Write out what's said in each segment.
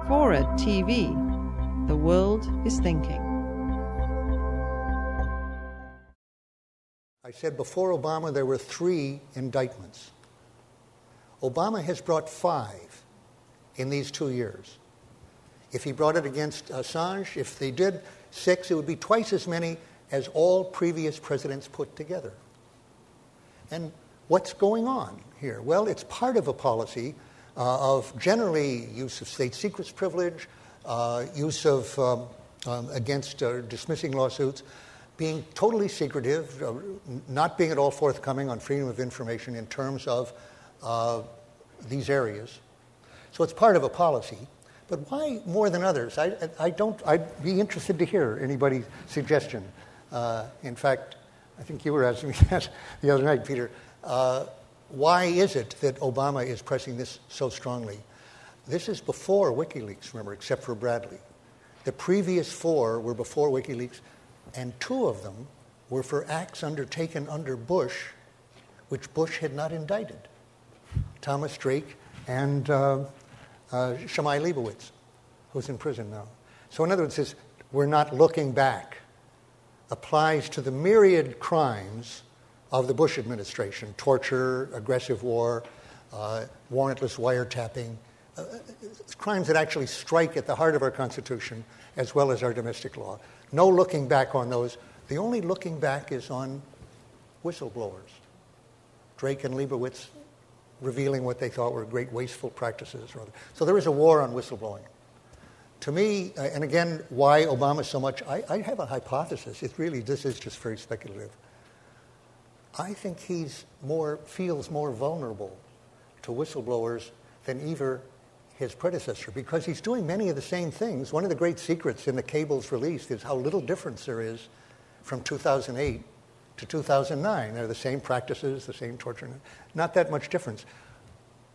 Forward TV. The world is thinking. I said before Obama there were 3 indictments. Obama has brought 5 in these 2 years. If he brought it against Assange, if they did 6, it would be twice as many as all previous presidents put together. And what's going on here? Well, it's part of a policy of generally use of state secrets privilege, use of against dismissing lawsuits, being totally secretive, not being at all forthcoming on freedom of information in terms of these areas. So it's part of a policy. But why more than others? I'd be interested to hear anybody's suggestion. In fact, I think you were asking me that the other night, Peter. Why is it that Obama is pressing this so strongly? This is before WikiLeaks, remember, except for Bradley. The previous 4 were before WikiLeaks, and 2 of them were for acts undertaken under Bush, which Bush had not indicted. Thomas Drake and Shammai Leibowitz, who's in prison now. So in other words, this "we're not looking back" applies to the myriad crimes of the Bush administration: torture, aggressive war, warrantless wiretapping, crimes that actually strike at the heart of our Constitution as well as our domestic law. No looking back on those. The only looking back is on whistleblowers. Drake and Leibowitz revealing what they thought were great wasteful practices. So there is a war on whistleblowing. To me, and again, why Obama so much, I have a hypothesis. This is just very speculative. I think he feels more vulnerable to whistleblowers than either his predecessor, because he's doing many of the same things. One of the great secrets in the cables released is how little difference there is from 2008 to 2009. They're the same practices, the same torture, not that much difference.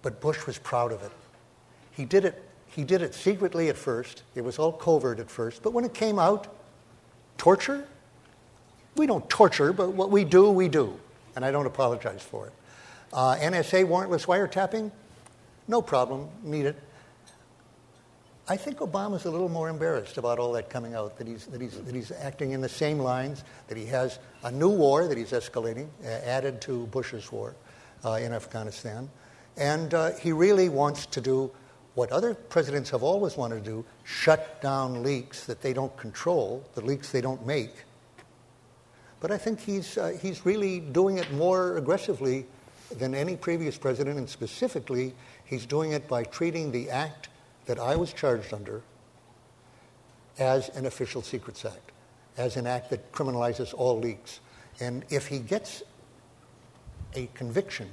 But Bush was proud of it. He did it secretly at first. It was all covert at first. But when it came out, torture? We don't torture, but what we do, we do. And I don't apologize for it. NSA warrantless wiretapping? No problem, need it. I think Obama's a little more embarrassed about all that coming out, that he's acting in the same lines, that he has a new war that he's escalating, added to Bush's war in Afghanistan. And he really wants to do what other presidents have always wanted to do: shut down leaks that they don't control, the leaks they don't make. But I think he's really doing it more aggressively than any previous president, and specifically, he's doing it by treating the act that I was charged under as an official secrets act, as an act that criminalizes all leaks. And if he gets a conviction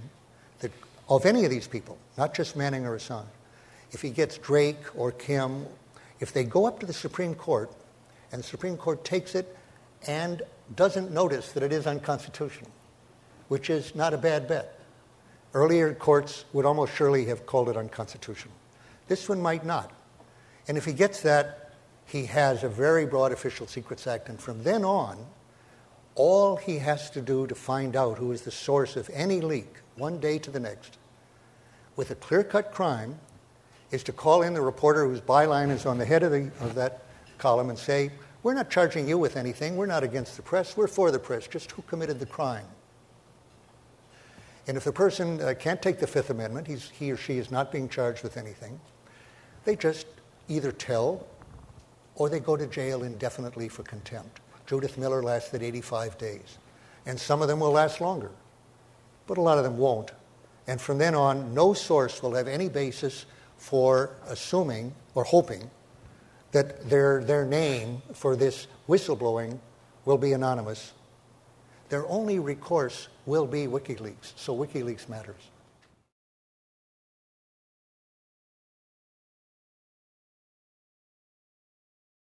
of any of these people, not just Manning or Assange, if he gets Drake or Kim, if they go up to the Supreme Court and the Supreme Court takes it and doesn't notice that it is unconstitutional, which is not a bad bet. Earlier courts would almost surely have called it unconstitutional. This one might not. And if he gets that, he has a very broad Official Secrets Act, and from then on, all he has to do to find out who is the source of any leak, one day to the next, with a clear-cut crime, is to call in the reporter whose byline is on the head of that column and say, "We're not charging you with anything. We're not against the press. We're for the press. Just who committed the crime?" And if the person can't take the Fifth Amendment, he or she is not being charged with anything, they just either tell or they go to jail indefinitely for contempt. Judith Miller lasted 85 days. And some of them will last longer, but a lot of them won't. And from then on, no source will have any basis for assuming or hoping that their name for this whistleblowing will be anonymous. Their only recourse will be WikiLeaks, so WikiLeaks matters.